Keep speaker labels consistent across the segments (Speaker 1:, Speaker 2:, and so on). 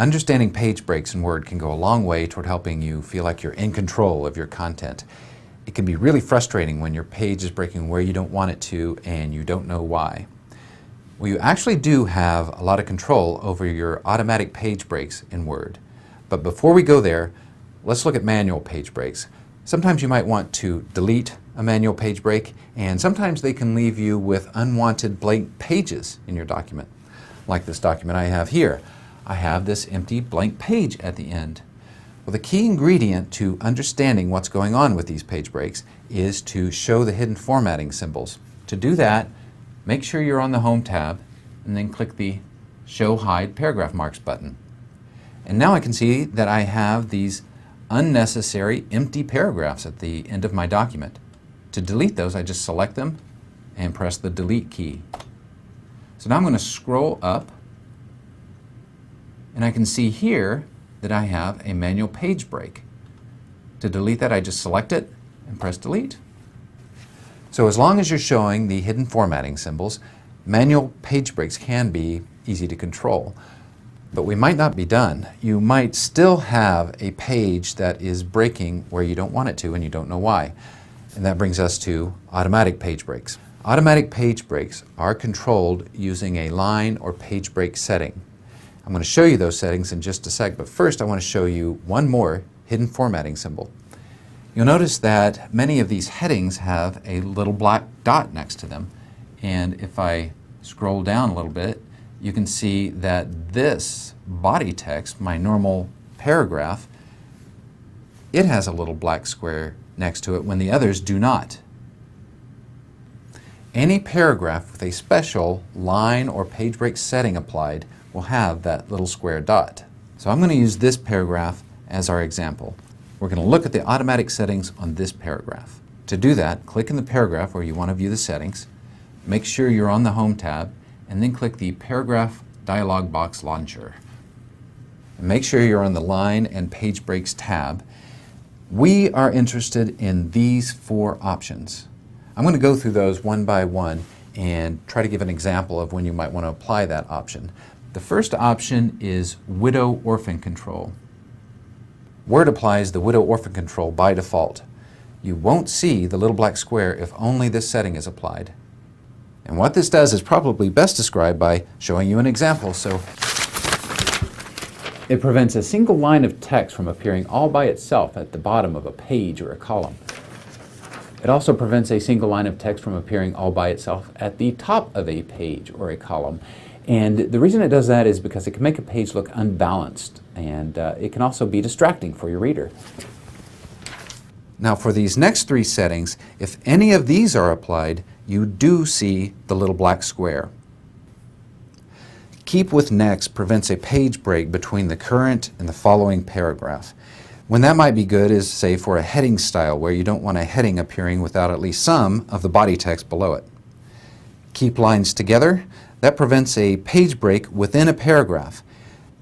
Speaker 1: Understanding page breaks in Word can go a long way toward helping you feel like you're in control of your content. It can be really frustrating when your page is breaking where you don't want it to and you don't know why. Well, you actually do have a lot of control over your automatic page breaks in Word. But before we go there, let's look at manual page breaks. Sometimes you might want to delete a manual page break, and sometimes they can leave you with unwanted blank pages in your document. Like this document I have here. I have this empty blank page at the end. Well, the key ingredient to understanding what's going on with these page breaks is to show the hidden formatting symbols. To do that, make sure you're on the Home tab and then click the Show Hide Paragraph Marks button. And now I can see that I have these unnecessary empty paragraphs at the end of my document. To delete those, I just select them and press the Delete key. So now I'm going to scroll up, and I can see here that I have a manual page break. To delete that, I just select it and press Delete. So as long as you're showing the hidden formatting symbols, manual page breaks can be easy to control. But we might not be done. You might still have a page that is breaking where you don't want it to and you don't know why. And that brings us to automatic page breaks. Automatic page breaks are controlled using a line or page break setting. I'm going to show you those settings in just a sec, but first I want to show you one more hidden formatting symbol. You'll notice that many of these headings have a little black dot next to them. And if I scroll down a little bit, you can see that this body text, my normal paragraph, it has a little black square next to it when the others do not. Any paragraph with a special line or page break setting applied will have that little square dot. So I'm going to use this paragraph as our example. We're going to look at the automatic settings on this paragraph. To do that, click in the paragraph where you want to view the settings, make sure you're on the Home tab, and then click the Paragraph Dialog Box Launcher. And make sure you're on the Line and Page Breaks tab. We are interested in these 4 options. I'm going to go through those one by one and try to give an example of when you might want to apply that option. The first option is Widow-Orphan Control. Word applies the Widow-Orphan Control by default. You won't see the little black square if only this setting is applied. And what this does is probably best described by showing you an example. So it prevents a single line of text from appearing all by itself at the bottom of a page or a column. It also prevents a single line of text from appearing all by itself at the top of a page or a column. And the reason it does that is because it can make a page look unbalanced, and it can also be distracting for your reader. Now for these next 3 settings, if any of these are applied, you do see the little black square. Keep with Next prevents a page break between the current and the following paragraph. When that might be good is, say, for a heading style where you don't want a heading appearing without at least some of the body text below it. Keep Lines Together. That prevents a page break within a paragraph.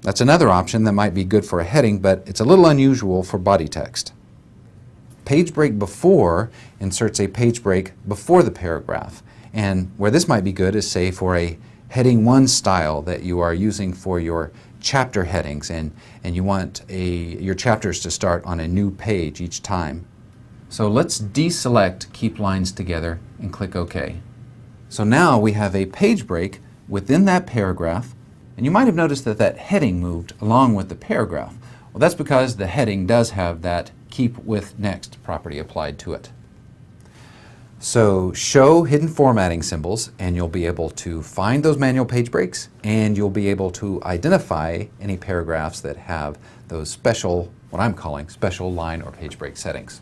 Speaker 1: That's another option that might be good for a heading, but it's a little unusual for body text. Page Break Before inserts a page break before the paragraph. And where this might be good is, say, for a heading 1 style that you are using for your chapter headings, and you want your chapters to start on a new page each time. So let's deselect Keep Lines Together and click OK. So now we have a page break within that paragraph, and you might have noticed that that heading moved along with the paragraph. Well, that's because the heading does have that Keep with Next property applied to it. So show hidden formatting symbols and you'll be able to find those manual page breaks, and you'll be able to identify any paragraphs that have those special, what I'm calling special line or page break settings.